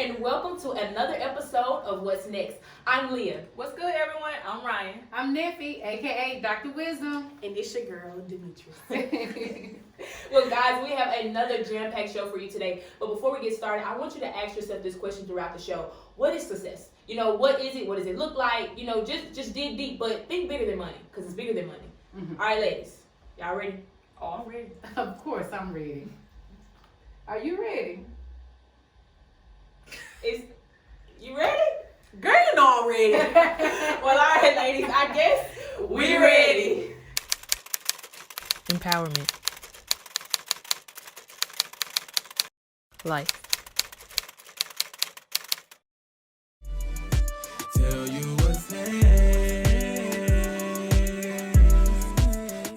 and welcome to another episode of What's Next. I'm Liyah. What's good, everyone? I'm Ry'n. I'm Neffy, aka Dr. Wisdom. And it's your girl, Demetrius. Well, guys, we have another jam-packed show for you today. But before we get started, I want you to ask yourself this question throughout the show. What is success? You know, what is it? What does it look like? You know, just dig deep, but think bigger than money, because it's bigger than money. Mm-hmm. All right, ladies. Y'all ready? Oh, I'm ready. Of course, I'm ready. Are you ready? You ready? Girl, you know I'm ready. Well, all right, ladies. I guess we ready. Empowerment. Life. Tell you what's next.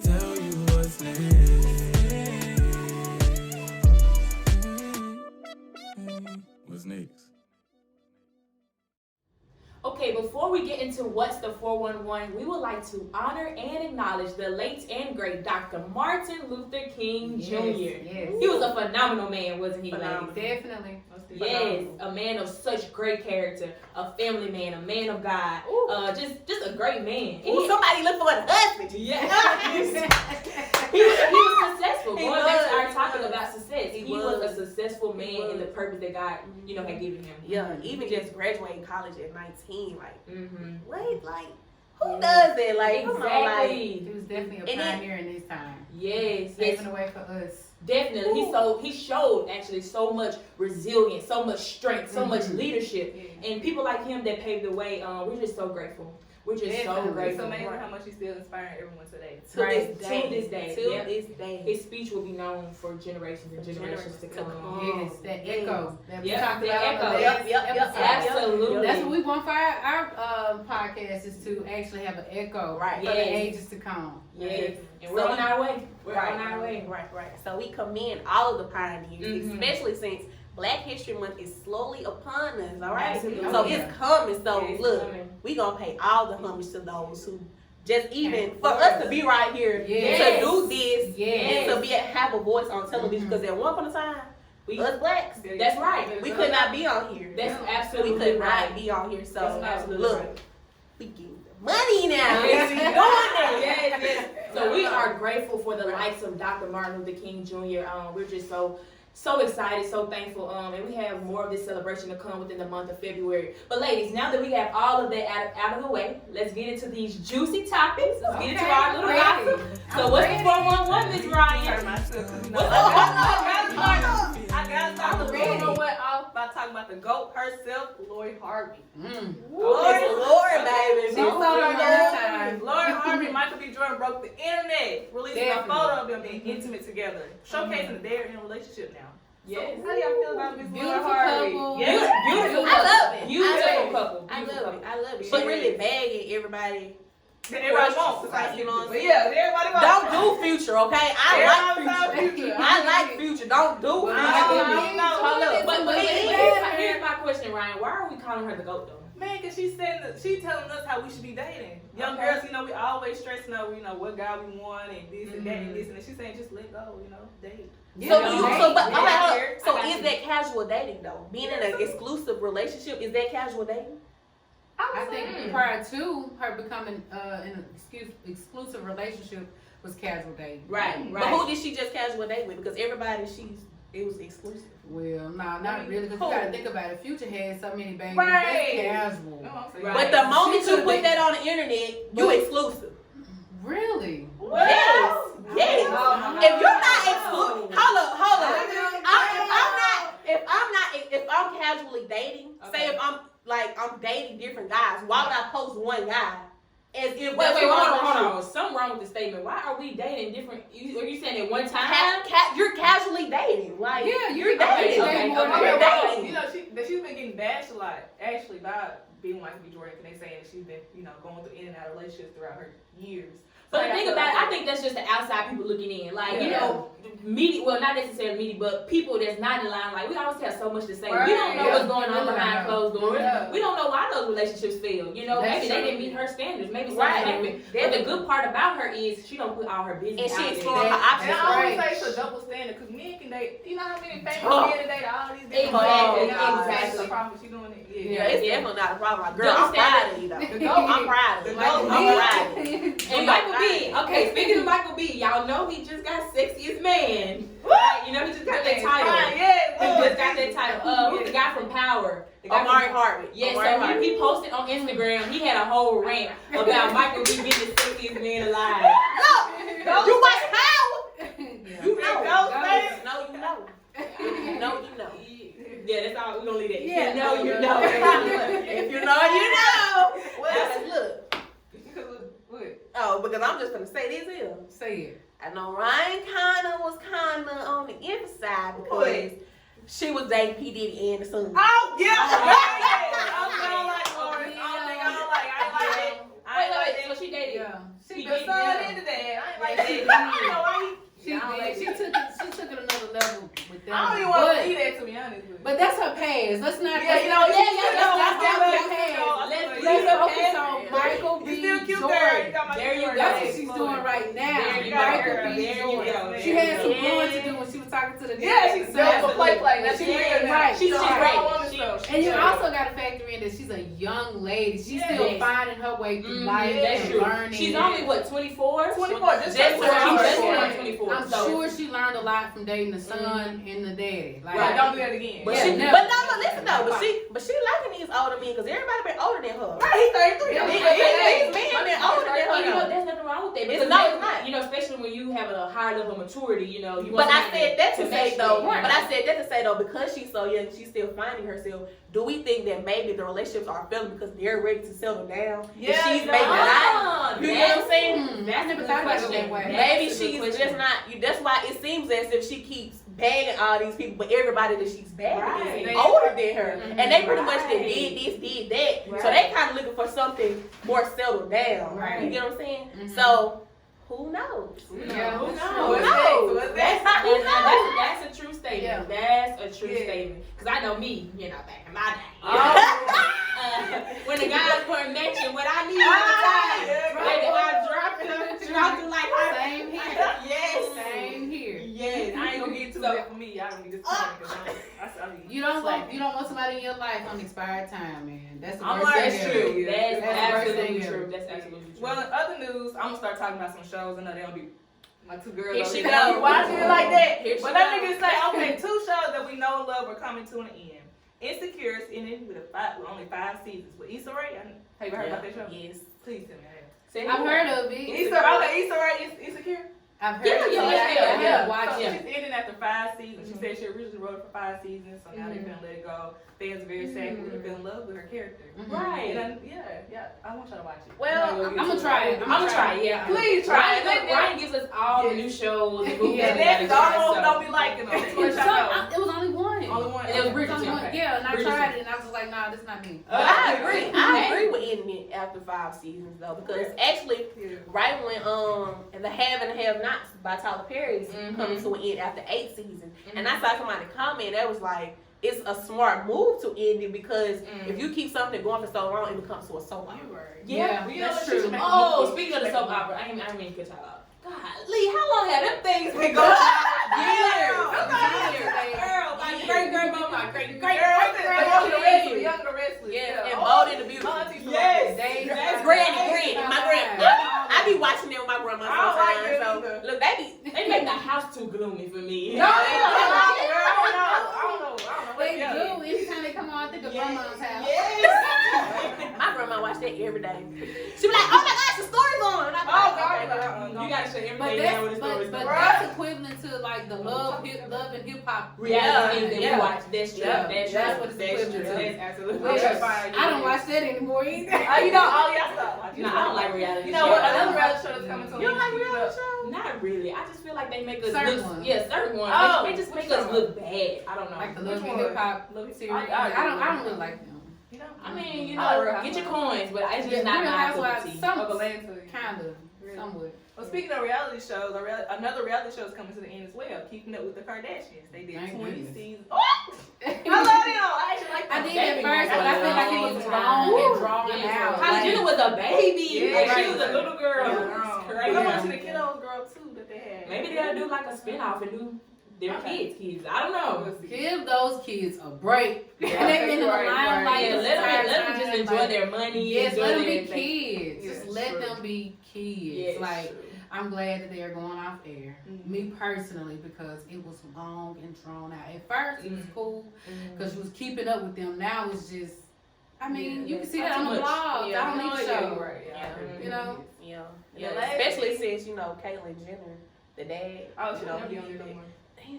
Tell you what's next. What's next? Okay, before we get into What's the 411, we would like to honor and acknowledge the late and great Dr. Martin Luther King Jr. Yes. He was a phenomenal man, wasn't he, ladies? Definitely. Yes, a man of such great character, a family man, a man of God, just a great man. Ooh, somebody look for a husband. Yeah. he was successful. Going back to our topic about success, he was a successful man in the purpose that God, had given him. Yeah, even just graduating college at 19, like, Mm-hmm. wait, like, who does that? Like, come on, like, He was definitely a pioneer in his time. Yes, Paving the way for us. definitely. He showed actually so much resilience, so much strength, so much leadership, and people like him that paved the way. We're just so grateful. We're just so Definitely. grateful. It's amazing how much he's still inspiring everyone today. to Right. this day. To this day. To Yep. this day. His speech will be known for generations and generations to come. Yes, that echo. That we Yep, talked the about echo. on the Yep, last yep, yep, episode. Absolutely. That's what we want for our podcast, is to actually have an echo Right. for Yes. the ages to come. Yes. And we're So on our way. We're Right. on our way. Right. So we commend all of the pioneers, Mhm. especially since Black History Month is slowly upon us, all right? Absolutely. So it's coming. So It's look, coming. we gonna pay all the homage to those who just even Of for course. us to be right here Yes. to do this Yes. and to have a voice on television, because at one point in time, us blacks, That's right. we could not be on here. That's we absolutely could right. not be on here. So That's absolutely look, right. we getting the money now. Yes. We doing that. Yes. So we are grateful for the likes of Dr. Martin Luther King Jr. We're just so excited, so thankful. And we have more of this celebration to come within the month of February. But ladies, now that we have all of that out of the way, let's get into these juicy topics. Let's get into our little gossip. So what's the 411, Ms. Ryan? I gotta start the Ready. 411 off by talking about the GOAT herself, Lori Harvey. Lord, baby. She's so on this time. Lori Harvey, Michael B. Jordan broke the internet, releasing Definitely. a photo of them being intimate together, showcasing that they're in a relationship now. Yes. How do y'all feel about Miss Lori Beautiful Harvey? couple. Yes. Beautiful I love it. Beautiful couple. I Beautiful love it. I love it. She But is. really bagging everybody. That everybody wants. Like, you know what I'm But saying? yeah, everybody wants. Don't do Future, okay? I Everybody like wants Future. Future. I like Future. Don't do But here's my question, Ryan. Why are we calling her the GOAT though? Man, cause she's telling us how we should be dating. Young girls, we always stressing out, what guy we want and this and that and this and that. She's saying just let go, date. So is that casual dating though? Being in an exclusive relationship, is that casual dating? I think prior to her becoming in an exclusive relationship was casual dating. Right. But who did she just casual date with? Because everybody it was exclusive. Well, not really, because you gotta think about it. Future had so many babies. Right. That's casual. Right. But the moment She you could put be- that on the internet, you exclusive. Really? Yes. Yes. Oh, If you're not exclusive, hold up. If I'm casually dating, say if I'm dating different guys, why would I post one guy as if Wait, that's hold on. Something wrong with the statement. Why are we dating different? Are you saying at one time? You're casually dating, like Yeah, you're okay, dating. okay, You're okay. dating. She's been getting bashed a lot, actually, by being Michael B. Jordan, and they saying that she's been, going through in and out of relationships throughout her years. But the thing about it, I think that's just the outside people looking in. Like, you know, media, well, not necessarily media, but people that's not in line, like, we always have so much to say. Right. We don't know what's going on Yeah. behind closed doors. Yeah. We don't know why those relationships fail. You know, That's maybe they true. didn't meet her standards. Maybe something Right. happened. But the good part about her is she don't put all her business And out she there. exploring her options. And I always right. say it's a double standard because men can date. You know how many famous Oh. men date all these Exactly, different exactly. It's a problem. She doing it. Yeah, it's definitely not a problem. Like, girl, Double I'm proud of you though. I'm proud of you. Michael I'm B. proud of you. And Michael B. Okay, speaking of Michael B, y'all know he just got sexiest man. Right? You know, he just got that title. He just got that title. Who's the guy from Power? The guy Omari from- Harvey. Yeah, Omari so Harvey. he posted on Instagram, he had a whole rant about Michael B being the sexiest man alive. Look, you watch Power. Yeah. You know. Ghost. No, you know. No, you know. Yeah, that's all. We're gonna leave that. Yeah. You know, you know. If you know, you know. Well, look. What? Oh, because I'm just gonna say this here. Say it. I know Ry'n was on the inside because she was dating P. Diddy and the son. Oh, yeah. I'm going like Lawrence. I don't think I don't like. I ain't like that. I ain't like that. So she dated. Yeah. She He the did, son yeah. into that. I ain't like that. Yeah. You know why She did. She took it another level with that. I don't even want to see that, to be honest with you. But that's her past. Let's not. Yeah, you know, that's definitely her past. Let's focus on Michael You B. still cute, girl. Jordan. You got my There you cute go. That's girl. what she's doing right now. There you go, Michael girl. B. There you Jordan. go. She had some growing to do when she was talking to the Yeah, she's niggas. dope for play. Now she's Yeah, real now. right. She's Right. great. And you also got to factor in that she's a young lady. She's still Yes. finding her way through life That's and true. learning. She's only what, 24? 24, just Just 24. turned 24. I'm So- sure she learned a lot from dating the son and the daddy. Like, Right, don't do that again. But Yeah, she, never. but no, listen though. But she liking these older men because everybody been older than her. Right, he's 33. Yeah, These men been older than Well, you know, her. there's nothing wrong with that. It's Because not, maybe, it's not. you know, especially when you have a higher level of maturity, you know, you But want I somebody said that to say match though. that. But I said that to say though, because she's so young, she's still finding herself. Do we think that maybe the relationships are failing because they're ready to settle down? Yeah, If she's no. maybe not. Ah, You know what I'm saying? That's never a thought good about it question. that way. Maybe That's a good she's question. just not. That's why it seems as if she keeps bagging all these people, but everybody that she's bagging Right. is older than her, and they pretty much Right. done did this, did that. Right. So they kind of looking for something more settled down. Right. You get what I'm saying? Mhm. So who knows? Yeah, Who who knows? Who What's knows? What's that? Who knows? That's a true statement. Yeah. That's a true Yeah. statement. Because I know me, you know, back in my day. Oh. When the guys weren't matching what I needed at the time, Yeah, baby, I dropped them like her. Same here. Yes. Same here. Yes. I ain't gonna get too that for me. Y'all gonna be disappointed because I mean, You don't want somebody in your life on expired time, man. That's the I'm worst like, thing That's ever. true. That's That's the worst absolutely thing ever. true. That's absolutely true. well, in other news, I'm gonna start talking about some shows. I know they don't be my two girls. Here don't she be go. watching it like that. Here she But let go. me just say, okay, two shows that we know and love are coming to an end. Insecure is ending with only 5 seasons. With Issa Rae, have you heard about that show? Yes. Please tell me that. Say I've more. heard of it. Issa Rae is Insecure. I've heard Yeah, of it. yeah, I yeah. haven't watched So it. she's ending after 5 seasons. She said she originally wrote it for 5 seasons, so now they're gonna let it go. Fans are very sad because they fell in love with her character. Right. And yeah, I want y'all to watch it. Well, I'm gonna try it. I'm gonna try it, yeah. Please try it. Ry'n gives us all the new shows and movies. Yeah, we And gotta that's try, all so. don't be liking them. Just let So, y'all know. it was only one. Only one. And it was It was only Bridgerton. one. Yeah, and I Bridgerton. tried it, and I was like, nah, this not me. But I agree. I agree with ending it after 5 seasons though, because actually, right when the Have and the Have Nots by Tyler Perry coming to an end after 8 seasons, and I saw somebody comment that was like, it's a smart move to end it because if you keep something going for so long, it becomes to a soap opera. Yeah, You know that's what, she true. should make a Oh, movie. speaking of the soap opera, I mean, cut y'all out. God, Lee, how long have them things been going on? Years. Girl, my great grandma, my great grandma. Younger wrestlers. Yeah, and Bold and the Beautiful. Yes. That's Granny. My I be watching them with my grandma I don't like sometimes. them So either. look, They make the house too gloomy for me. No, I don't know. They do. Anytime they come on, I think of grandma's house. my grandma watch that every day. She be like, "Oh my gosh, the story's on." And I be Oh, like, God, "Okay, You gotta show But everything down with the stories. but Right. that's equivalent to like the love and hip hop Reality things that Yeah. we watch. That's true. Yeah. That's That's true. what it's That's equivalent true. to. That's absolutely Okay, true. fine. I don't watch that anymore either. You know, all y'all stop. No, I don't like reality. You know what? shows. Another reality show that's coming to You don't like reality shows? Not really. I just feel like they make us Certain look. ones. Yeah, certain ones. Oh, They just which make us one? look bad. I don't know. Like the Which love and one? hip hop series. I don't really like them. You know? I mean, you I like know, Real get your Housewives. coins, but it's just Yeah, not Real my cup of Housewives, tea. some Of Atlanta. kind of. Somewhat. Well, speaking of reality shows, another reality show is coming to the end as well. Keeping Up with the Kardashians. They did Thank 20 goodness. seasons. Oh! I love them. I actually like them. I did at first, but I feel like it was long and drawn out. Kylie Jenner was a baby. Yeah, Like, she right. was a little girl. Yeah. Crazy. I want to see the kiddos grow up too that they had. Maybe they'll do like a spin-off and do their kids. I don't know. Give those kids a break. Yeah. And they've been in the limelight. Yeah, this let entire them just time, enjoy like, their money. Yes, enjoy let them their be thing. kids. Yeah, Just let them be kids. Yeah, Like, true. I'm glad that they are going off air. Mhm. Me personally, because it was long and drawn out. At first, it was cool because you was keeping up with them. Now it's just, I mean, you can see that on the blogs. Yeah. I don't need to show. Right. Yeah. You know? Yeah. The Yeah. lady- Especially since, you know, Caitlyn Jenner, the dad. Oh, she you know, never be on there no more.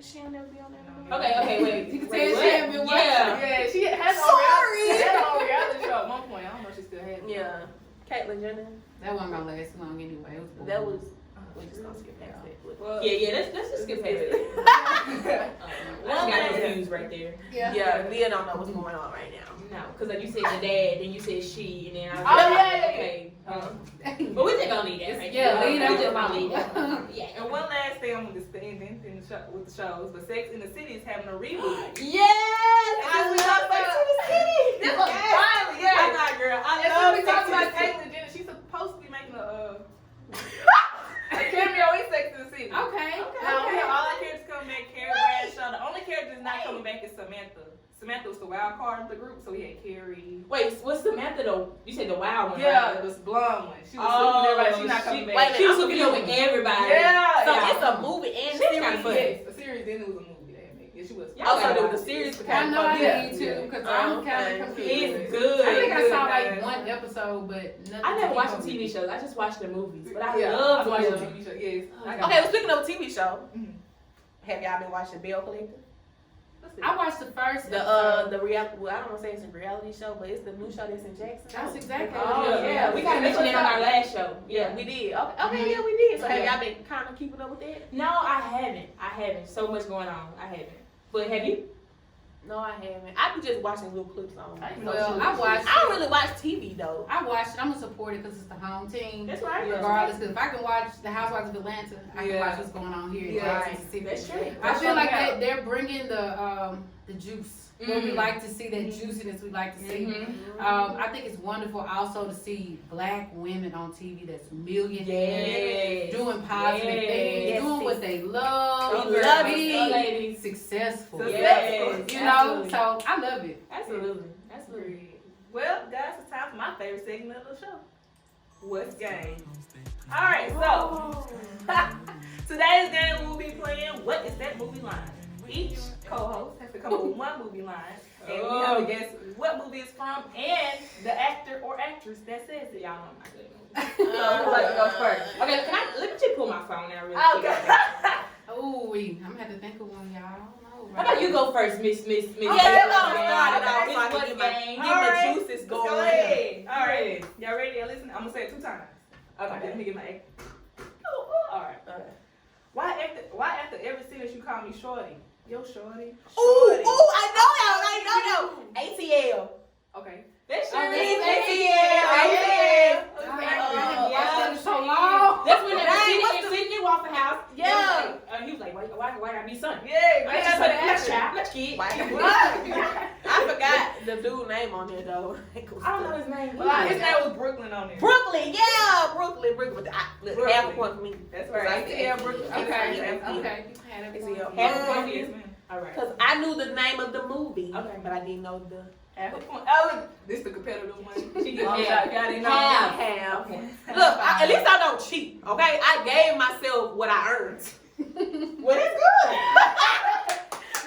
she'll never be on there no more. Okay, wait. You can Wait, tell what? she haven't been watching. Yeah. Yeah, she had Sorry. a reality show at one point. I don't know if she still has it. Yeah. Caitlyn Jenner. That wasn't gonna last too long anyway. It was boring. That was. We just gonna skip past that. Well, Yeah, let's just skip past it. I got confused right there. Yeah, Liyah don't know what's going on right now. No, because like you said the dad, then you said she, and then I was Oh, like, yeah. okay. But we just gonna leave that right Yeah, there. leave that We just alone. gonna leave that. Yeah. And one last thing I'm gonna stay in the show, with the shows, but Sex in the City is having a reboot. Yes! I love Sex in the City. This was finally, I'm yeah. not, girl. I And love so we talked Sex about and the City. Caitlyn Jenner. She's supposed to be making a cameo in Sex in the City. Okay. Now we have all our characters coming back. Carrie Bradshaw. The only character that's not coming back is Samantha. Samantha was the wild card of the group, so we had Carrie. Wait, what's Samantha though? You said the wild one, Yeah, right? it was blonde one. She was sleeping with everybody. She's not coming back. wait a She was minute, hooking up with everybody. Yeah. So yeah. it's a movie and She's series. kinda funny. Yes, a series. Then it was a movie they had made. Yeah, she was. Yeah. Also, there was a series I became know I Yeah. need to because Oh, I'm kind okay. of confused. It's good. I think I saw Good, like guys. one episode, but nothing. I never to watched keep the up TV with. shows. I just watched the movies. But I Yeah, love I watched the them. TV show. Yes. Okay, well, speaking of a TV show, Mhm. have y'all been watching Bill Collector? I watched the first The reality. Well, I don't want to say it's a reality show, but it's the new show that's in Jackson. That's exactly Oh, what it is. yeah. We got to mention it on our last show. Yeah, we did. Okay, yeah, we did. So have Yeah. y'all been kind of keeping up with that? No, I haven't. So much going on. I haven't. But have you? No, I haven't. I've been just watching little clips on. Well, I watched. I don't really watch TV though. I watched it. I'm gonna support it because it's the home team. That's right. Regardless, because if I can watch The Housewives of Atlanta, I can Yeah. watch what's going on here in Yeah. Jackson, Mississippi. That's true. I feel like Yeah. they're bringing the juice. What we Mhm. like to see, that juiciness we like to see. Mm-hmm. I think it's wonderful also to see black women on TV that's millionaires, Yes. doing positive Yes. things, Yes. doing what they love, We love it, being ladies. successful. Yes. You know, Absolutely. so I love it. Absolutely. Absolutely. Well, guys, it's time for my favorite segment of the show. What's game? All right, so today's game we'll be playing. What is that movie line? Each co-host has to come up with one movie line, and we have to guess what movie it's from and the actor or actress that says it. Y'all know I'm not good at movies. So who'd like to go first? Okay, let me just pull my phone out real quick. Okay. Ooh, I'm gonna have to think of one, y'all. I don't know. How about you go first, Miss? Yeah, Yeah, you gonna start it off Miss so I can What get my, Game? get All my right. juices Let's going. go ahead. All right, y'all ready? Y'all listen. I'm gonna say it 2 times. Okay, let me get my. All right. Why after every series you call me Shorty? Yo, Shorty. Ooh, Shorty. I know that. ATL. Okay. That Oh, sure that's is ATL. ATL. Yeah, so long. That's when they Dang, were sitting in Waffle House. Yeah. He was like, why I be son? Yeah, Let's that's just what put it let's is. child, let's kid. I forgot the dude name on there though. I don't know his name. Well, his name was Brooklyn on there. Brooklyn, yeah, Brooklyn. Look, half a point for me. That's Right. right. Yeah, Brooklyn. Okay, Yeah. okay. You had it. ATL. Half a point for Yes, you. ma'am. All right. Because I knew the name of the movie, Okay. but I didn't know the Half a point. Oh, this the competitive one. She Yeah. get shot. Y'all didn't know. Half. half. Okay. Look, at least I don't cheat, okay? I gave myself what I earned. Well, that's good.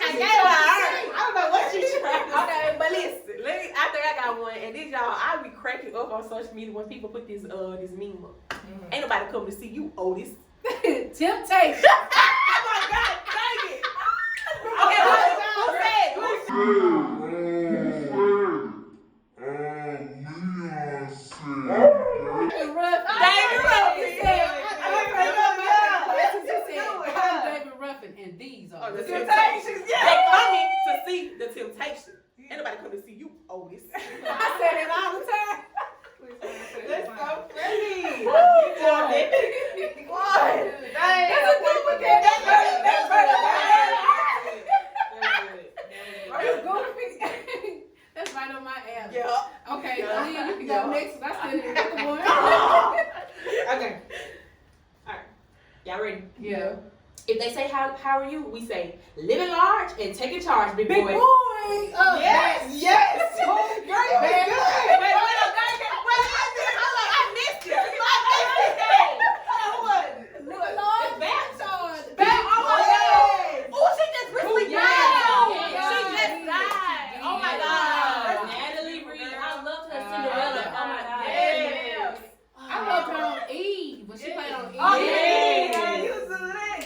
I gave what I earned. I don't know what you trying. Okay, but listen, I think I got one, and this y'all, I be cracking up on social media when people put this meme up. Ain't nobody come to see you, Otis. Temptation. Oh my God, dang it! Okay, who said? David Ruffin. David Ruffin. I'm David Ruffin, and these are The the Temptations. They coming to see the Temptations. Ain't nobody come to see you, Otis. I say that all the time. That's so pretty. That's right on my alley. Yeah. Okay, Liyah, you can go next. I still need to one. Okay. All right. Y'all ready? Yeah. If they say how are you, we say living large and taking charge, big boy. Big boy. Yes. Yes. Girl, you was good. Wait, I missed it. Living large. Back. Oh, she just recently Yeah. died. Yeah. She just died. Oh my God. Natalie Reed, I loved her Cinderella. Oh my God. Yeah. I loved her on Eve when she played on Eve. Oh,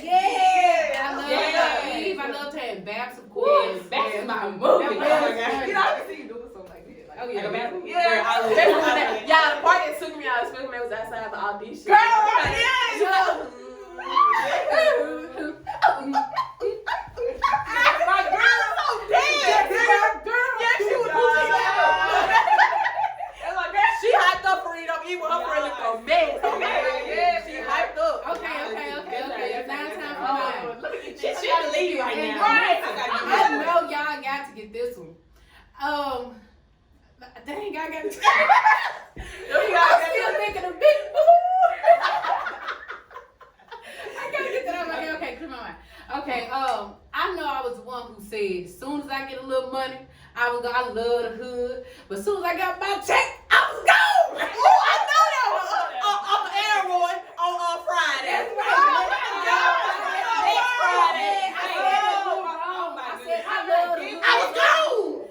Yeah. I loved her on Eve. I loved her in Babs, of Yes, course. back to my movie. That was Oh my funny. God. You know, I can see you doing something like that. Like, Oh, Like a bathroom? Yeah. Girl, I love it. Y'all, the part that took me out of school was outside the audition. Girl, My girl so dead. Yeah, she was she hyped up for it. Even her friend looked a mess. Yeah, She hyped up. Okay. It's now time for mine. She the lead right now. Right. I gotta I get know y'all got to get this one. Dang, I got to. I'm still thinking of Big Boy. I gotta get that out of my head. Okay, come on. Okay, I know I was the one who said as soon as I get a little money, I love the hood. But as soon as I got my check, I was gone. Oh, I know that one. On the air boy on Friday. That's right. Next Friday. I said I love the hood. I was gone.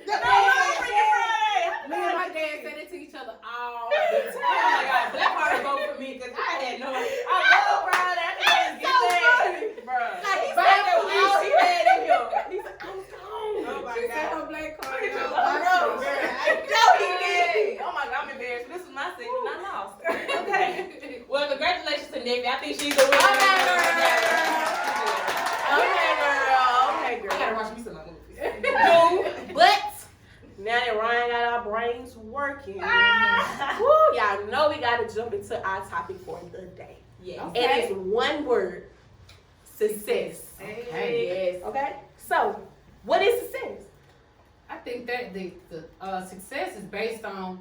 Me and my dad said it to each other all the Oh my time. God, Black Heart vote for me because I had no idea. I love Friday. I can't get that. Bruh. Like he said that was all he had in him. He said, I was gone. Oh my She said God. her black card. No, he did. Oh my God, I'm embarrassed. This was my segment. I lost. Okay. Well, congratulations to Neffy. I think she's the winner. Okay, girl. I gotta watch me some of my movies. But now that Ry'n got our brains working, woo, y'all know we gotta jump into our topic for the day. Yes. Okay. And it's one word: success. Okay. Yes. Okay. So, what is success? I think that the success is based on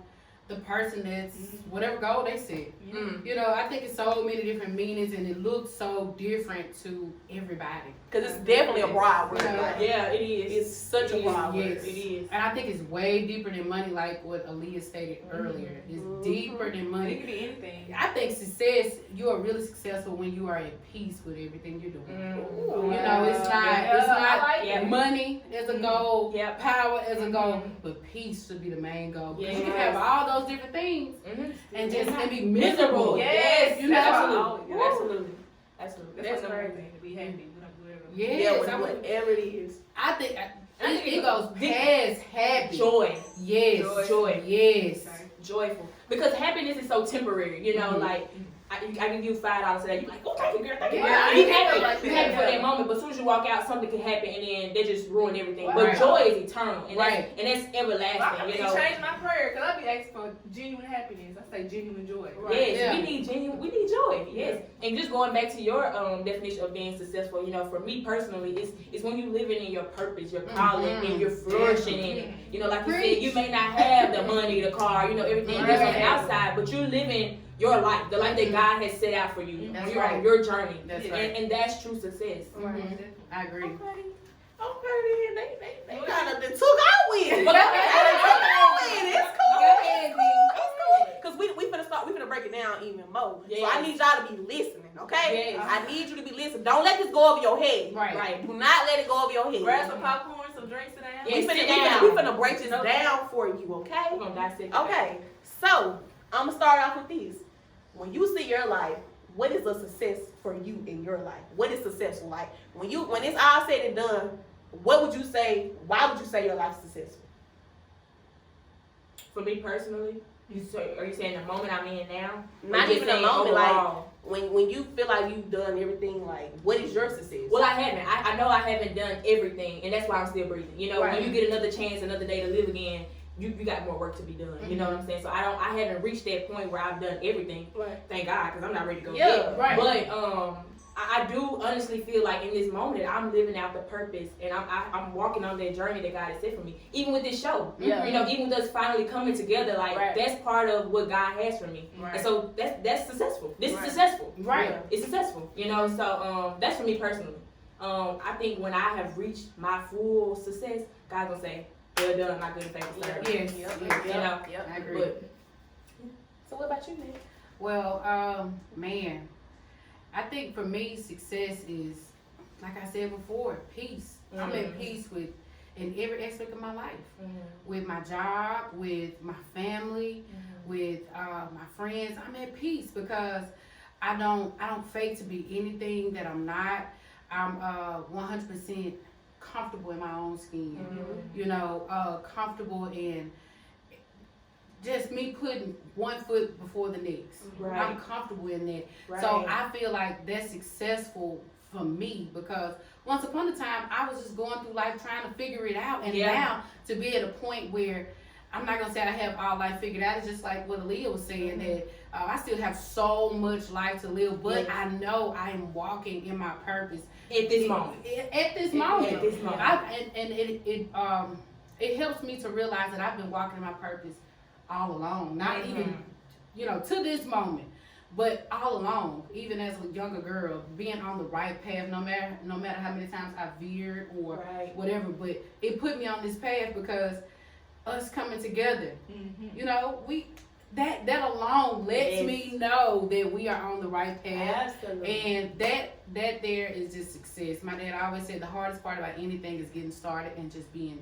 the person that's whatever goal they set. Mm. You know, I think it's so many different meanings and it looks so different to everybody. Because it's definitely a broad word. Yeah. Like, Yeah, it is. it's such a broad word. Yes. It is. And I think it's way deeper than money, like what Liyah stated earlier. It's deeper than It money. could be anything. I think success, you are really successful when you are at peace with everything you're doing. Mm. You know, it's not I like it. money as a goal, Yep. power as a goal, but peace should be the main goal. Because you can Yes. have all those different things Mhm. and just and be miserable. Yes, you know, Absolutely. Woo. Absolutely. Absolutely. That's That's crazy. crazy. To be happy. We don't do whatever. Yes, Yeah, I would- whatever it is. I think think it goes past happy. Joy. Yes. Joy. Yes. Joyful. Because happiness is so temporary, you know, Mhm. like I can give you $5 today. You like, oh, thank you, girl, thank you. Yeah, You I happy, like you that. happy for that moment, but as soon as you walk out, something can happen, and then they just ruin everything. Right. But joy is eternal, and Right. that's I everlasting, need you to know. change my prayer because I be asking for genuine happiness. I say genuine joy. Yes, Yeah. we need joy. Yes, and just going back to your definition of being successful, you know, for me personally, it's when you living in your purpose, your calling, and you're flourishing in it. You know, like you said, you may not have the money, the car, you know, everything that's on the outside, but you're living your life, the life that God has set out for you. That's You're right. on your journey, That's and, right. and that's true success. Mhm. I agree. Okay, then they kind of took our win. But It's cool. Go ahead, D. Because we finna break it down even more. So Yes. I need y'all to be listening, okay? Yes. I need you to be listening. Don't let this go over your head. Right. Do not let it go over your head. Grab some popcorn, some drinks today. Yeah. We sit down. finna break this down for you, okay? We're gonna dissect it. Okay. So I'm gonna start off with this. When you see your life, what is a success for you in your life? What is successful? Like when it's all said and done, what would you say? Why would you say your life is successful? For me personally, are you saying the moment I'm in now? Not Or just even a saying moment, overall? When you feel like you've done everything, like what is your success? Well, I haven't. I know I haven't done everything, and that's why I'm still breathing. You know, Right. when you get another chance, another day to live again, you got more work to be done. You know what I'm saying? So I haven't reached that point where I've done everything. Right. Thank God, because I'm not ready to go Yeah, yet. right. But I do honestly feel like in this moment I'm living out the purpose and I'm walking on that journey that God has set for me. Even with this show, Yeah. you know, even with us finally coming together, like that's part of what God has for me. Right. And so that's successful. This is Right. successful. Right. Yeah. It's successful. You know, so that's for me personally. I think when I have reached my full success, God's gonna say, "Well done, my good and faithful servant." Yes. Yep. Yes. You know, Yep. I agree. but So what about you, man? Well, man, I think for me, success is, like I said before, peace. I'm at peace in every aspect of my life. With my job, with my family, with my friends. I'm at peace because I don't fake to be anything that I'm not. I'm 100% comfortable in my own skin. You know, comfortable in just me putting one foot before the next. Right. I'm comfortable in that. Right. So I feel like that's successful for me because once upon a time I was just going through life trying to figure it out, and now to be at a point where I'm not gonna say I have all life figured out. It's just like what Liyah was saying that I still have so much life to live, but I know I am walking in my purpose at this moment. At this moment, At this moment. It helps me to realize that I've been walking in my purpose all along. Not even, to this moment, but all along. Even as a younger girl, being on the right path, no matter how many times I veered or whatever. But it put me on this path because us coming together, that alone lets me know that we are on the right path. Absolutely. And that there is just success. My dad always said the hardest part about anything is getting started and just being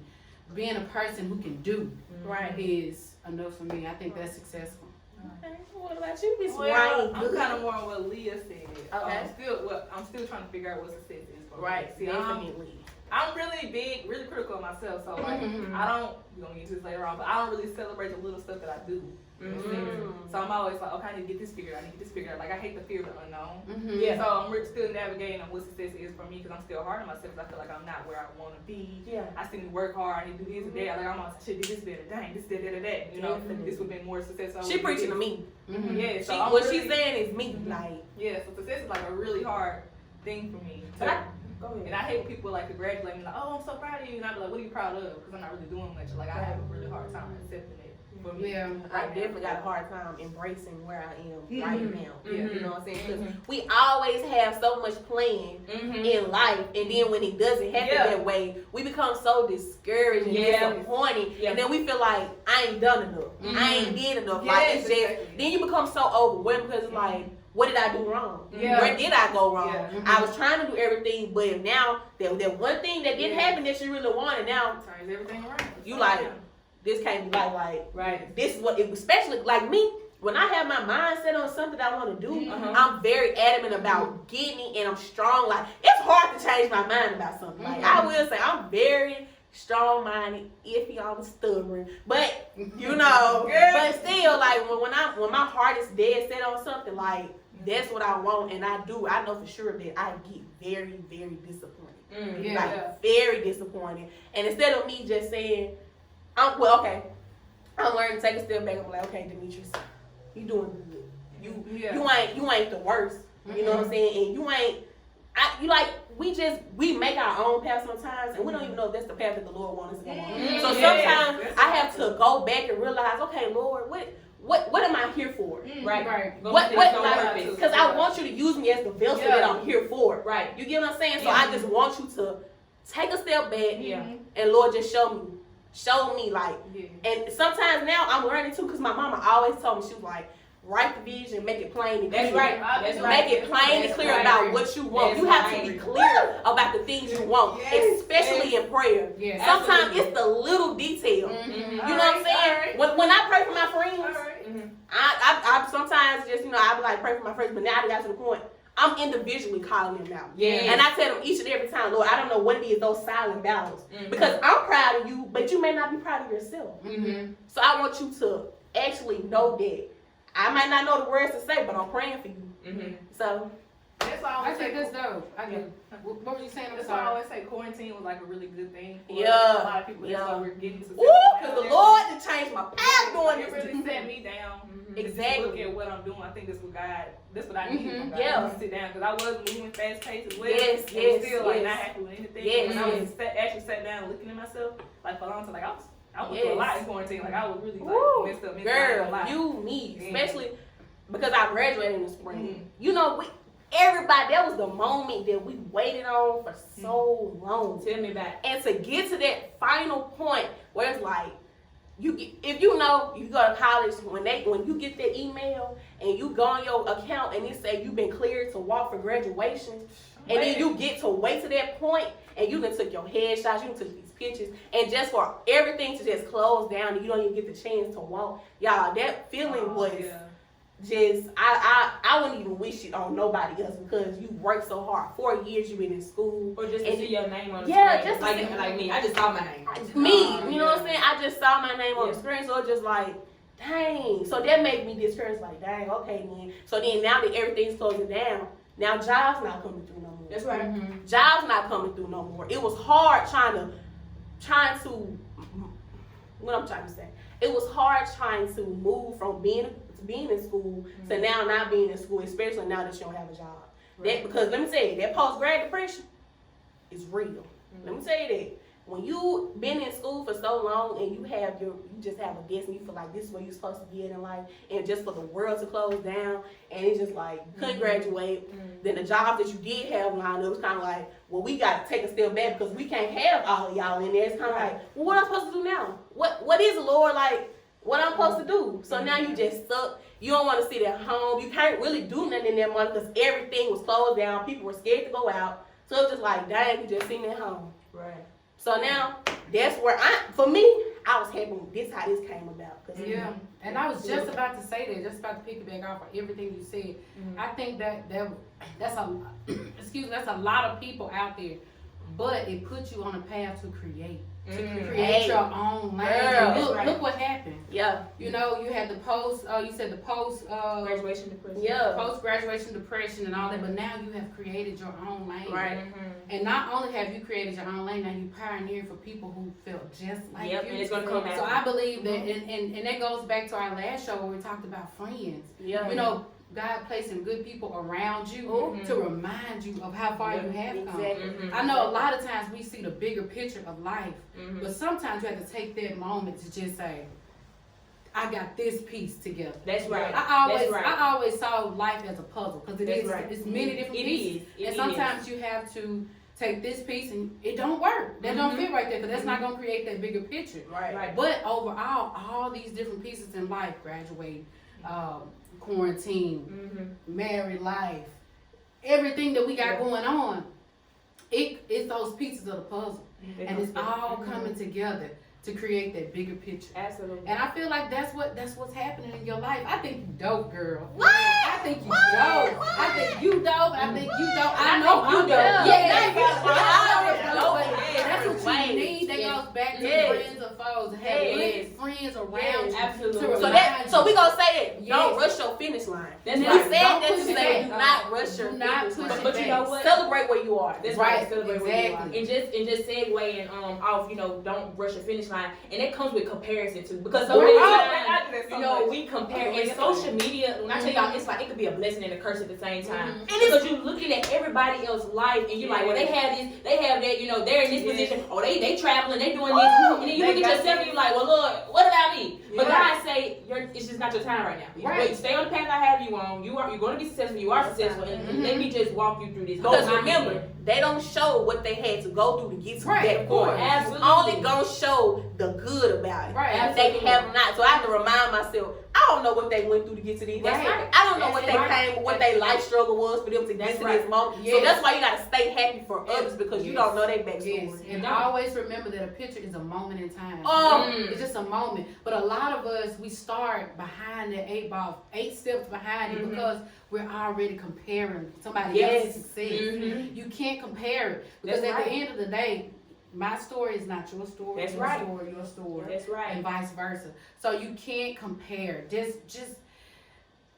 a person who can do is enough for me. I think that's successful. Okay. What about you, Miss Well, Ry'n? I'm kind of more on what Liyah said. Okay. I'm still trying to figure out what success is for me. Right. See, Definitely. I'm really critical of myself. So like, I don't. We're gonna get to this later on, but I don't really celebrate the little stuff that I do. So I'm always like, okay, I need to get this figured out. Like I hate the fear of the unknown. Yeah. So I'm still navigating on what success is for me because I'm still hard on myself because I feel like I'm not where I want to be. Yeah. I still need to work hard. I need to do this and that. Like I'm on shit. Do this better. Dang, this that. You know, this would be more success. She preaching to me. Yeah. So What she's saying is me. Like, yeah. So success is like a really hard thing for me. But go ahead. And I hate when people like congratulate me, like, oh, I'm so proud of you. And I be like, what are you proud of? Because I'm not really doing much. Like, I have a really hard time accepting it. For me. Yeah. I definitely got a hard time embracing where I am right now. Yeah. You know what I'm saying? Because we always have so much plan in life, and then when it doesn't happen that way, we become so discouraged and disappointed, and then we feel like I ain't done enough. I ain't did enough. Like it's just then you become so overwhelmed because it's like, what did I do wrong? Yeah. Where did I go wrong? Yeah. I was trying to do everything, but now that one thing that didn't happen that you really wanted, now Turns everything around. you like, this can't be like this is what it, especially like me, when I have my mindset on something that I want to do, I'm very adamant about getting it, and I'm strong. Like it's hard to change my mind about something. Like I will say I'm very strong-minded, iffy, all the stubborn, but but still, like when my heart is dead set on something, like that's what I want, and I do. I know for sure that I get very, very disappointed. Like very disappointed. And instead of me just saying, I'm learning to take a step back. I'm like, okay, Demetrius, you doing good. You ain't the worst. You know what I'm saying? And you ain't. We make our own path sometimes, and we don't even know if that's the path that the Lord wants us to go on. So sometimes I have to go back and realize, okay, Lord, what am I here for? Right. Because I want you to use me as the vessel that I'm here for. Right. You get what I'm saying? So I just want you to take a step back, and Lord, just show me like. And sometimes now I'm learning too, because my mama always told me, she was like, write the vision, make it plain and clear. That's right. That's right. Make it plain and clear about what you want. You have to be clear about the things you want, especially in prayer. Yes. Sometimes it's the little detail. You know what I'm saying? When I pray for my friends, I sometimes just, I be like, pray for my friends, but now I got to the point, I'm individually calling them out. And I tell them each and every time, Lord, I don't know what it is, those silent battles. Because I'm proud of you, but you may not be proud of yourself. So I want you to actually know that I might not know the words to say, but I'm praying for you. So That's why I I always think say that's dope. I do. What were you saying? I'm That's why I sorry. always say quarantine was like a really good thing for Yeah, a lot of people. That's yeah. why we're getting to. Ooh, because the Lord done changed my path doing It this. really set me down. Exactly. Look at what I'm doing. I think that's what I needed from God. Yeah. To sit down because I was moving fast paced as well. Yes, and yes, still like yes. not happy with anything. Yes, When I was yes. actually sat down looking at myself, like for a long time, like I went Yes. through a lot in quarantine. Like I was really like Woo. messed up. mentally, I ain't gonna Girl, lie. you, me, Yeah. especially because I graduated in the spring. Mhm. You know, everybody, that was the moment that we waited on for so long. Tell me about it. And to get to that final point where it's like, if you know you go to college, when you get that email and you go on your account and it say you've been cleared to walk for graduation, and then you get to wait to that point and you done took your headshots, you done took these pictures, and just for everything to just close down and you don't even get the chance to walk, y'all, that feeling was just, I wouldn't even wish it on nobody else because you worked so hard. 4 years you been in school. Or just to see your name on the Yeah, screen. just to see- like me. I just saw my name. You know what I'm saying? I just saw my name on the screen, so it's just like, dang. So that made me discouraged, like, dang, okay then. So then now that everything's closing down, now jobs not coming through no more. That's right. Jobs not coming through no more. It was hard trying to, what I'm trying to say. It was hard trying to move from being in school to now not being in school, especially now that you don't have a job. That, because let me tell you, that post-grad depression is real. Let me tell you that. When you been in school for so long and you just have a destiny, you feel like this is where you're supposed to get in life, and just for the world to close down, and it's just like, you couldn't graduate. Then the jobs that you did have lined up, it was kind of like, well, we got to take a step back because we can't have all of y'all in there. It's kind of like, well, what am I supposed to do now? What is it, Lord? Like, what I'm supposed to do? So now you just stuck. You don't want to sit at home. You can't really do nothing in that month because everything was closed down. People were scared to go out. So it's just like, dang, you just sitting at home. Right. So now, that's where I was happy with how this came about. Yeah, and I was just about to say that, just about to pick it back off of everything you said. I think that's a lot of people out there, but it puts you on a path to create. Create your own lane. Girl. Look what happened. Yeah. You know, you had the post Graduation depression. Yeah. post-graduation depression and all that, but now you have created your own lane. Right. And not only have you created your own lane, now you pioneering for people who felt just like you. And it's gonna come out. So I believe that, and that goes back to our last show where we talked about friends. Yeah. You know, God placing good people around you to remind you of how far you have come. Exactly. I know a lot of times we see the bigger picture of life, but sometimes you have to take that moment to just say, I got this piece together. That's right. I always saw life as a puzzle because it's many different pieces. And sometimes you have to take this piece and it don't work. That don't fit right there because that's not going to create that bigger picture. Right. But overall, all these different pieces in life, graduate, quarantine, married life, everything that we got going on, it's those pieces of the puzzle. And it's all coming together to create that bigger picture. Absolutely. And I feel like that's what's happening in your life. I think you dope, girl. What? I think you dope. I think you dope. I think you dope. I know you dope. That's what you need. That goes back to friends or foes. Have friends around you. Absolutely. So we gonna say it. Don't rush your finish line. That's We right. said that to push it say back. do not rush your Do not finish push line. it But you know what? Celebrate where you are. That's Right, right. Celebrate where you are. exactly. And just segueing off, don't rush your finish line, and it comes with comparison too, because Right. so many I times, do that so know, much. we compare. And social media, when I tell y'all, it's like it could be a blessing and a curse at the same time. And Because you're looking at everybody else's life, and you're like, well, they have this, they have that, they're in this position, or they traveling, they doing this, and then you look at yourself and you're like, well, Lord, what about me? But God say, it's just not your time right now. Right. Wait, stay on the path I have you on. You're going to be successful. You are successful, and let me just walk you through this. Because remember, they don't show what they had to go through to get to Right, that of course. point. Absolutely. Only gonna show the good about it. Right, And they absolutely. have not. So I have to remind myself, I don't know what they went through to get to this. That's right. I don't know what That's they right. what their life struggle was for them to That's get to right. this moment. Yes. So that's why you gotta stay happy for others because you Yes. don't know their backstory. Yes, and always remember that a picture is a moment in time. Mm. It's just a moment. But a lot of us, we start behind the 8 ball, 8 steps behind it because we're already comparing somebody else's success. You can't compare it because That's at right. the end of the day, my story is not your story. That's your right. story, your story. That's right. And vice versa. So you can't compare. Just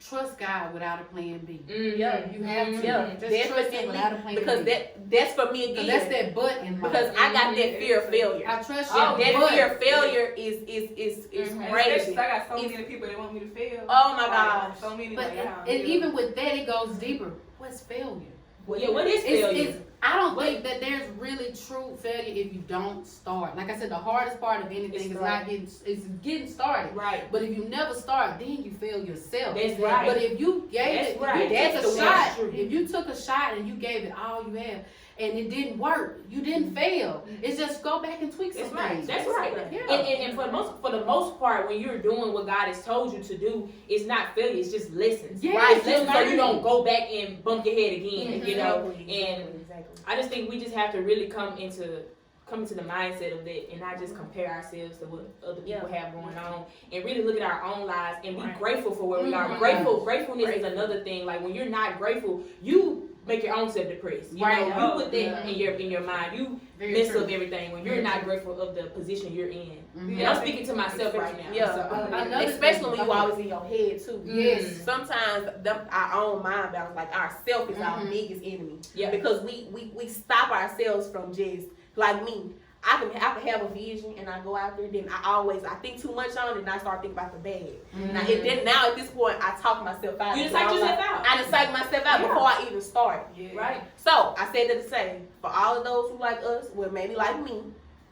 trust God without a plan B. Yeah. You have to. Yeah, Just trust Him without a plan because B. that's for me again. That's that but in life. Because I got that fear of failure. I trust Yeah, you. that but fear of failure is Especially crazy. 'cause I got so many people that want me to fail. Oh my gosh. So many. But like, and even with that, it goes deeper. What's failure? Yeah, what is failure? I don't think that there's really true failure if you don't start. Like I said, the hardest part of anything is getting started. Right. But if you never start, then you fail yourself. That's right. But if you gave That's true. if you took a shot and you gave it all you have, and it didn't work, you didn't fail. It's just go back and tweak some things. That's right. Yeah. And for the most part, when you're doing what God has told you to do, it's not failure. It's just lessons. Yeah, Right. it's Lessons so learning. you don't go back and bump your head again. Mhm. You know. Exactly. And I just think we just have to really come into the mindset of that and not just compare ourselves to what other people have going on, and really look at our own lives and be grateful for where we are. Gratefulness is another thing. Like when you're not grateful, you make your own self depressed. You know, you put that in your mind. You mess up everything when you're not grateful of the position you're in. And I'm speaking to myself right now. Yeah, So, especially when you always in your head too. Yes. Sometimes our own mind balance, like ourself, is our biggest enemy. Yeah. Because we stop ourselves from just like me. I can have a vision and I go out there. Then I think too much on it and I start thinking about the bad. Now at this point I talk myself out. You just psych yourself out. I just psych myself out before I even start. Yeah. Right. So I said that to say for all of those who like us, well maybe like me,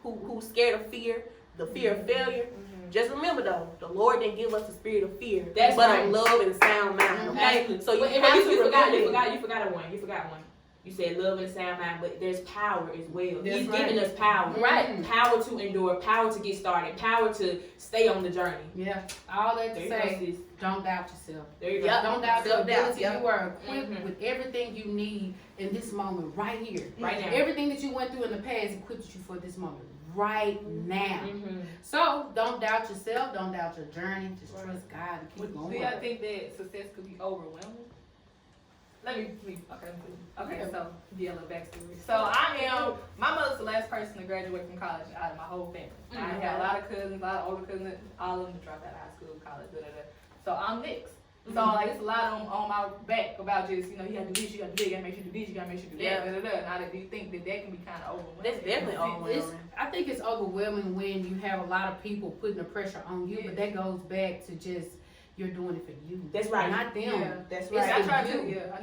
who scared of fear, the fear of failure. Just remember though, the Lord didn't give us the spirit of fear, That's but right. of love and sound mind. Okay, Absolutely. so you But have you to forgot one. You forgot one. You said love and a sound mind, but there's power as well. That's He's right. giving us power. Right. Power to endure, power to get started, power to stay on the journey. Yeah. All that There to you go, say, sis. don't doubt yourself. There you go. Yep. Don't doubt your Self-doubt, ability. yeah. You are equipped with everything you need in this moment, right here. Right now. Everything that you went through in the past equips you for this moment, right now. Mm-hmm. So don't doubt yourself. Don't doubt your journey. Just trust God and keep Do going. y'all think that success could be overwhelming? Okay, so give a little backstory. So my mother's the last person to graduate from college out of my whole family. I had a lot of cousins, a lot of older cousins, all of them dropped out of high school, college, So I'm next. So like it's a lot on my back about just, you gotta do this, you gotta do that, you gotta make sure you do this, you gotta make sure you do that, Now do you think that can be kind of overwhelming? That's definitely overwhelming. I think it's overwhelming when you have a lot of people putting the pressure on you, but that goes back to just you're doing it for you. That's right. Not them. Yeah. That's It's right. I for try you.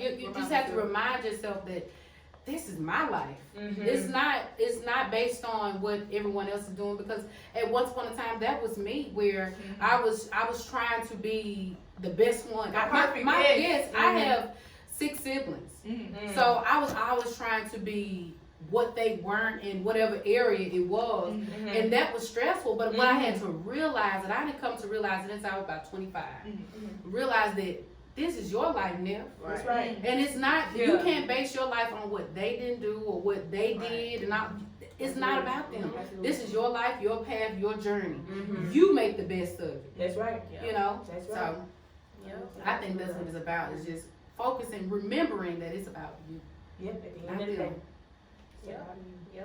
to, You just have to remind yourself that this is my life. Mm-hmm. It's not based on what everyone else is doing, because at once upon a time that was me, where I was trying to be the best one. I have 6 siblings. Mm-hmm. So I was always trying to be what they weren't in whatever area it was. Mm-hmm. And that was stressful. But what I had to realize, and I didn't come to realize it until I was about 25, realize that this is your life, Neff. That's right. And it's not, you can't base your life on what they didn't do or what they did. And it's not about them. This is your life, your path, your journey. You make the best of it. That's right. You know? That's right. So I think that's what it's about, is just focusing, remembering that it's about you. Yep. At the Not end of the day. them. Yeah. Yeah.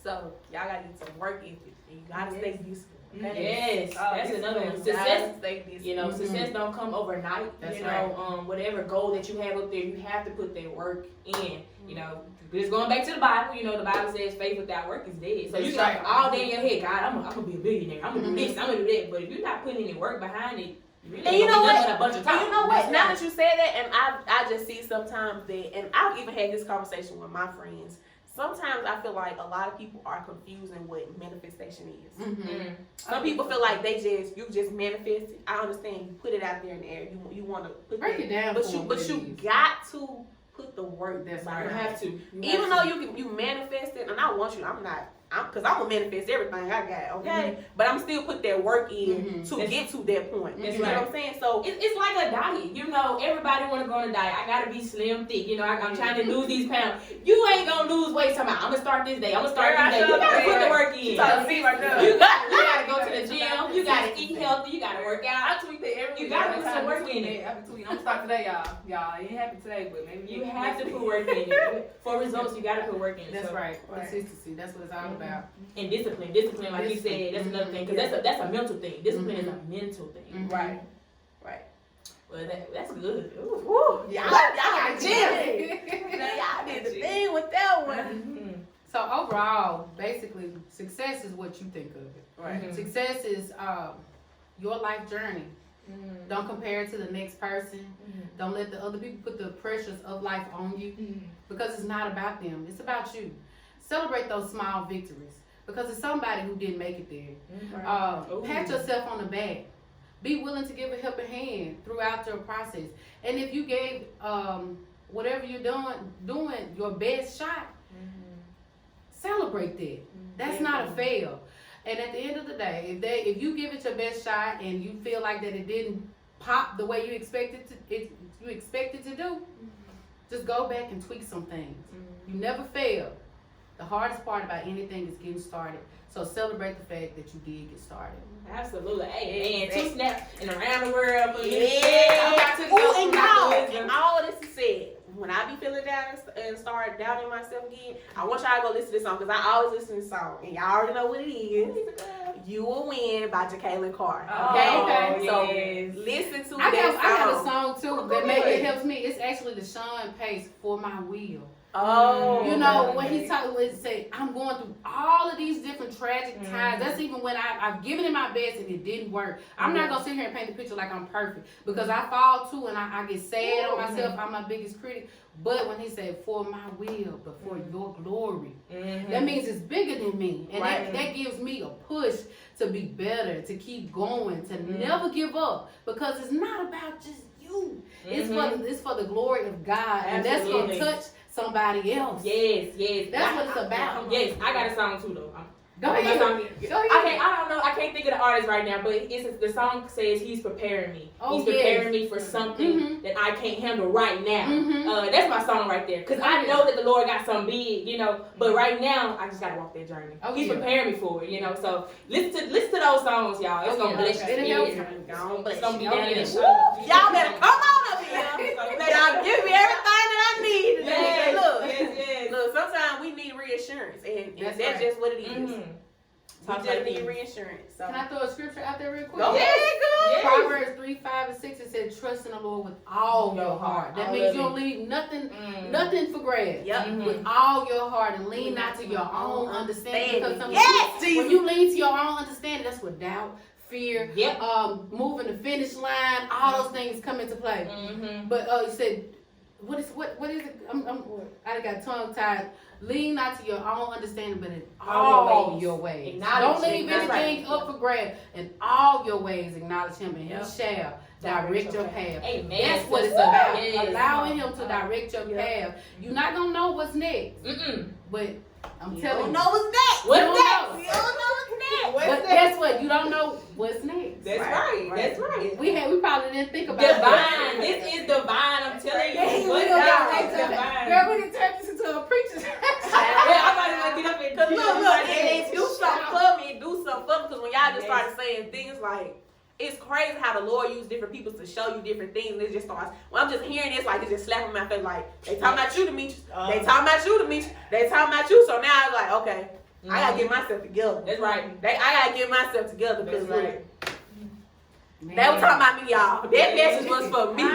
So y'all gotta get some work ethic. And you gotta stay useful. Yes, that's another one. Success, success don't come overnight. That's whatever goal that you have up there, you have to put that work in. Just going back to the Bible, the Bible says faith without work is dead. So you got all day in your head, God, I'm gonna be a billionaire. I'm gonna do this, I'm gonna do that. But if you're not putting any work behind it, And you know what? A bunch of time. You know what? Now that you said that, and I just see sometimes that, and I've even had this conversation with my friends. Sometimes I feel like a lot of people are confusing what manifestation is. Some people feel like you just manifest it. I understand you put it out there in the air. You want to put Break it down, but you got to put the work. That's behind right. You have to. Even though you manifest it, and I want you. Because I'm gonna manifest everything I got, okay? But I'm still put that work in to get to that point. That's You know right. what I'm saying? So it's like a diet. Everybody want to go on a diet. I gotta be slim, thick. I'm trying to lose these pounds. You ain't gonna lose weight. I'm gonna start this day. I'm gonna start this day. You gotta put the work in. You gotta go to the gym. You gotta eat healthy. You gotta work out. I tweet that every You gotta put some work in it. I be tweeting. I'm gonna start today, y'all. Y'all, it ain't happen today, but maybe You have to put work in it. For results, you gotta put work in it. That's So- right. Consistency. That's what it's all about. And discipline, like you said, that's another thing. Because that's a mental thing. Discipline is a mental thing. right. Well, that's good. Ooh. Woo, y'all got the gym. Y'all did the thing with that one. Mm-hmm. So overall, basically, success is what you think of it. Right. Mhm. Success is your life journey. Don't compare it to the next person. Don't let the other people put the pressures of life on you because it's not about them. It's about you. Celebrate those small victories because it's somebody who didn't make it there. Pat yourself on the back. Be willing to give a helping hand throughout your process. And if you gave whatever you're doing your best shot, celebrate that. That's not a fail. And at the end of the day, if you give it your best shot and you feel like that it didn't pop the way you expected to do, just go back and tweak some things. You never fail. The hardest part about anything is getting started. So celebrate the fact that you did get started. Absolutely. Hey, man, 2 snaps and around the world. Yeah. Ooh, and y'all, and all this is said. When I be feeling down and start doubting myself again, I want y'all to go listen to this song because I always listen to this song. And y'all already know what it is. You Will Win by Jacqueline Carr. Okay? Yes. So listen to I that got a song. song too it helps me. It's actually the Sean Pace For My Will. Oh. You know, when he say, I'm going through all of these different tragic times. That's even when I've given it my best and it didn't work. I'm not going to sit here and paint the picture like I'm perfect because I fall too and I get sad on myself. I'm my biggest critic. But when he said, for my will, but for your glory, that means it's bigger than me. And that gives me a push to be better, to keep going, to never give up because it's not about just you. It's for the glory of God. And that's going to touch somebody else. Yes. That's what it's about. Yes, I got a song too though. Go ahead. I don't know. I can't think of the artist right now, but the song says he's preparing me. He's preparing me for something that I can't handle right now. That's my song right there. Because I know that the Lord got something big, you know. But right now, I just got to walk that journey. He's preparing me for it, you know. So listen to those songs, y'all. It's going to bless you. It's going to be down in the show. Y'all better come on up here. Y'all give me everything that I need. Yes. Look, sometimes we need reassurance. And that's just what it is. We just need reinsurance. So. Can I throw a scripture out there real quick? Go ahead, good. Proverbs 3, 5, and 6, it said, trust in the Lord with all your heart. That means you don't leave nothing for grabs. With all your heart and lean not to your own understanding. Because when you lean to your own understanding, that's what doubt, fear, moving the finish line, all those things come into play. But you said, what is it? I got tongue tied. Lean not to your own understanding, but in all your ways. Don't leave anything up for grabs. In all your ways, acknowledge Him, and He shall direct your path. Amen. That's what it's about. Allowing Him to direct your path. You're not gonna know what's next, but I'm telling you. You don't know what's next. You don't know. You don't know what's next. But guess what? You don't know what's next. That's right. That's right. We probably didn't think about divine. This is divine. I'm telling you. Girl, we can turn this into a preacher's. I might as well get up and look, and do something for me. Because when y'all just started saying things like, it's crazy how the Lord used different people to show you different things. And it just starts. When I'm just hearing this, like, it just slapping my face. Like, they talking about you, Demetrius. They talking about you, Demetrius. They talking about you. So now I'm like, okay, I gotta get myself together. That's right. I gotta get myself together because they were talking about me, y'all. That message was for me. Okay,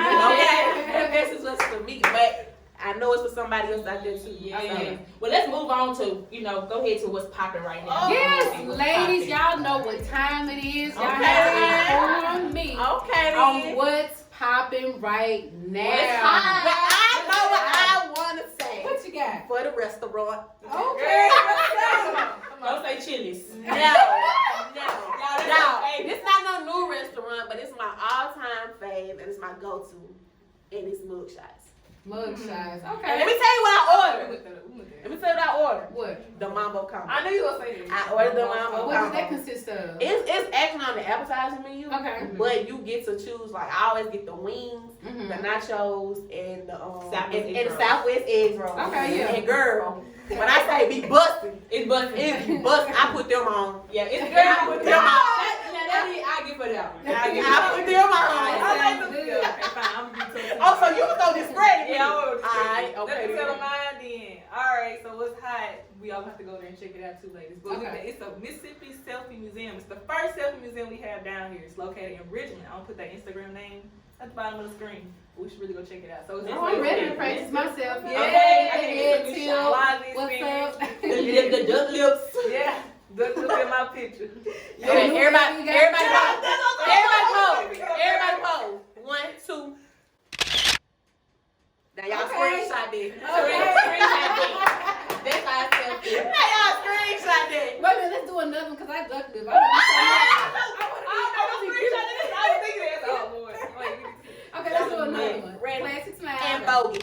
that message was for me, but I know it's for somebody else out there too. Yeah. Well, let's move on to, go ahead to what's popping right now. Yes, ladies, y'all know what time it is. Y'all have to inform me on what's popping right now. I know what I want to say. What you got? For the restaurant. Okay. Don't say Chili's. No. It's not no new restaurant, but it's my all-time fave, and it's my go-to, and it's Mugshots. Mugshots. Okay. And let me tell you what I ordered. What? The Mambo Combo. I knew you were saying that. I ordered the Mambo Combo. What does that consist of? It's actually on the appetizer menu. Okay. But you get to choose, like, I always get the wings, the nachos, and the Southwest egg roll. Okay, yeah. And girl, when I say be busting, It's busting. it's be busting. I put them on. Yeah, it's good. I put them on. I give her that one. I put them on. I like them good. Okay, fine. I'm gonna be Oh, so you can throw this spread in. Yeah, I ordered Alright, Let me okay. tell mine then. Alright, so what's hot? we all have to go there and check it out too, ladies. But Okay. it's a Mississippi Selfie Museum. It's the first selfie museum we have down here. It's located in Ridgeland. I'll put that Instagram name at the bottom of the screen. But we should really go check it out. So it's I'm ready to practice myself. Yeah, Okay, Till, what's up? The duck lips. Yeah, look in my picture. Okay, everybody pose. Everybody pose. pose. 1, 2. Now y'all Okay. screenshot this. That's how I felt. Now y'all screenshot that. Wait a minute, let's do another one because I ducked it. Okay, let's do another one. Classic smile. And bogey.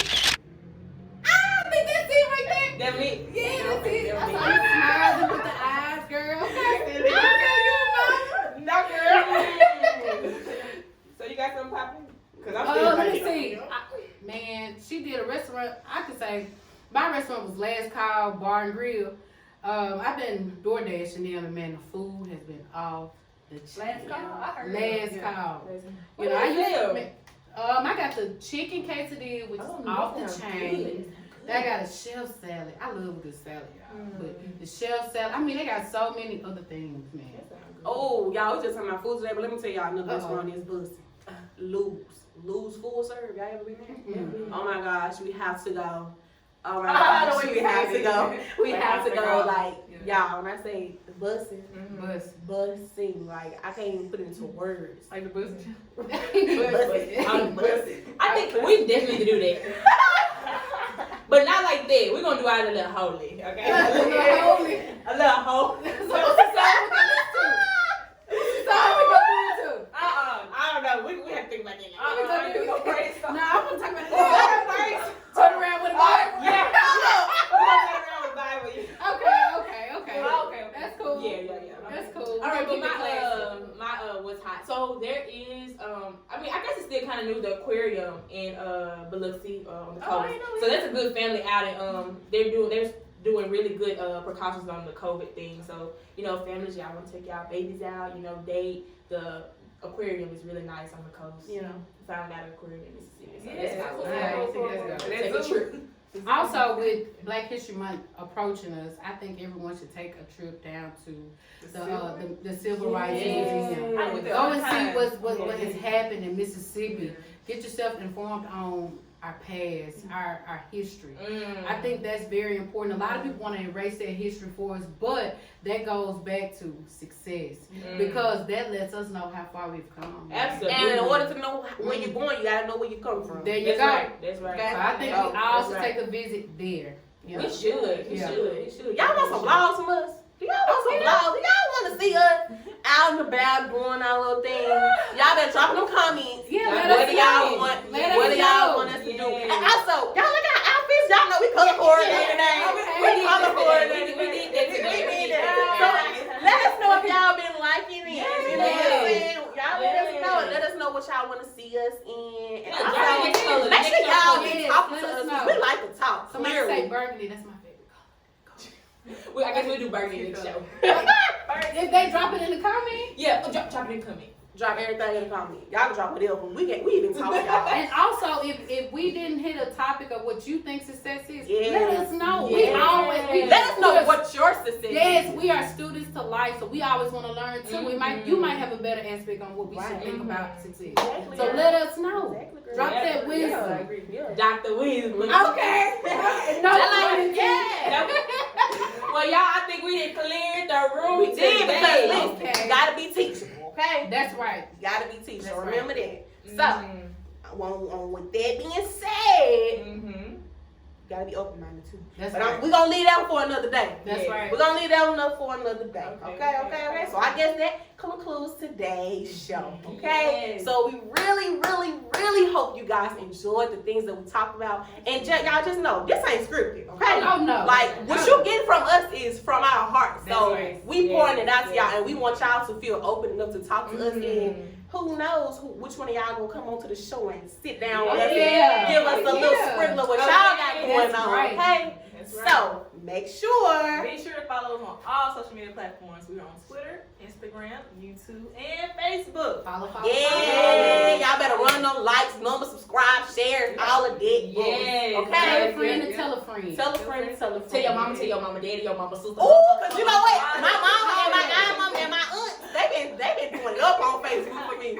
I think that's it right there. That's me. Yeah, that's it. I saw you smiling with the eyes, girl. Okay, you No, girl. So you got something popping? Cause I'm still let me waiting. see. Man, she did a restaurant. I could say my restaurant was Last Call Bar and Grill. I've been door dashing in, and man, the food has been off the chain. Last Call? I heard Last that. Call. What You know, I is used to it? make, I got the chicken quesadilla, which is off the chain. Then I got a shelf salad. I love a good salad, y'all. But the shelf salad, I mean, they got so many other things, man. Oh, y'all was just talking about food today, but let me tell y'all another Uh-oh. restaurant is busting. Lose full serve. Y'all ever been there? Mm. Oh my gosh, we have to go. Oh my I know gosh, what we you have to said. go. We Like, have to I go. forgot. Like Yeah. y'all, when I say busting, busting, like I can't even put it into words. Like the bus. I'm busted. I think we definitely do that. But not like that. We're gonna do ours a little holy, okay? A little holy. I don't know. We have to think about that. I do no praise song. No, I'm gonna talk about that. Turn around with a Bible. Yeah. Okay. That's cool. Yeah. That's cool. All right, but Keep it classy. my what's hot. So there is I mean I guess it's still kind of new, the aquarium in Biloxi on the coast. So that's a good family outing. They're doing really good precautions on the COVID thing. So you know, families, y'all want to take y'all babies out. You know, date. The aquarium is really nice on the coast. You know, found out aquarium in Mississippi. So that's cool. Take a trip. Also, with Black History Month approaching us, I think everyone should take a trip down to the Civil Rights Museum. I went there Go all and the see time. what has happened in Mississippi. Get yourself informed on our past, our history. I think that's very important. A lot of people want to erase that history for us, but that goes back to success because that lets us know how far we've come. Absolutely. And in order to know where you're going, you gotta know where you come from. There you That's go. right. That's right. So I think we all should take a visit there. You know? We should. We Yeah. should. Y'all want some vlogs from us? Do y'all want some vlogs? Do y'all want to see us out and about doing our little thing? Y'all better drop them comments. Yeah, What let us do y'all know. want? Let What us do y'all know. want us to do? Yeah. And also, y'all look at our outfits. Y'all know we color coordinated today. We color coordinated. We did that today. We did that. So let us know if y'all been liking it. You know what I'm saying? Y'all let us know. Let us know what y'all want to see us in. And Yeah, also, next color, make sure next y'all color. be Yes, talking let to us us. know. We like to talk. Somebody Clearly. say burgundy. That's my favorite color. I guess we'll do burgundy next show. If they drop it in the comment. Yeah, drop it in the comment. Drop everything in the comment. Y'all can drop whatever. We even talk, y'all. And also, if we didn't hit a topic of what you think success is, Yes. let us know. Yes. We always Let us know what your success is. Yes, we are students to life, so we always want to learn too. You might have a better aspect on what we should think about success. Exactly. So let us know. Exactly, girl. Drop Yeah. that wisdom. Yeah, I agree. Yeah. Dr. Wisdom. Okay. No, I like it. Yeah. Well, y'all, I think we did clear the room We did today. because listen, Okay. you gotta be teachable, okay? That's right. You gotta be teachable. That's right. Remember that. So, Mhm. with that being said, Mhm. you gotta be open-minded too. That's But right. we're gonna leave that for another day. That's Yeah. right. We're gonna leave that one for another day. Okay. Okay. So I guess that concludes today's show. Okay. Yes. So we really hope you guys enjoyed the things that we talked about. And y'all just know this ain't scripted. Okay. Oh, no. Like what you get from us is from our hearts. So That's right. we Yes, pouring it out to yes. y'all, and we want y'all to feel open enough to talk to us. Mhm. And who knows which one of y'all gonna come onto the show and sit down with us Yeah. and give us a little Yeah. sprinkle of what Okay. y'all got going That's on. right. Okay. That's right. So make sure. Be sure to follow us on all social media platforms. We're on Twitter, Instagram, YouTube, and Facebook. Follow. Yeah, y'all better run them likes, numbers, subscribe. subscribe, share, all of that. Yes. Tell Okay. a friend to tell a friend. Tell a friend, tell a friend. Tell your mama, daddy, your mama, sister. Ooh, cause you know what? My mama and my godmama and my aunt, they been doing it up on Facebook for me.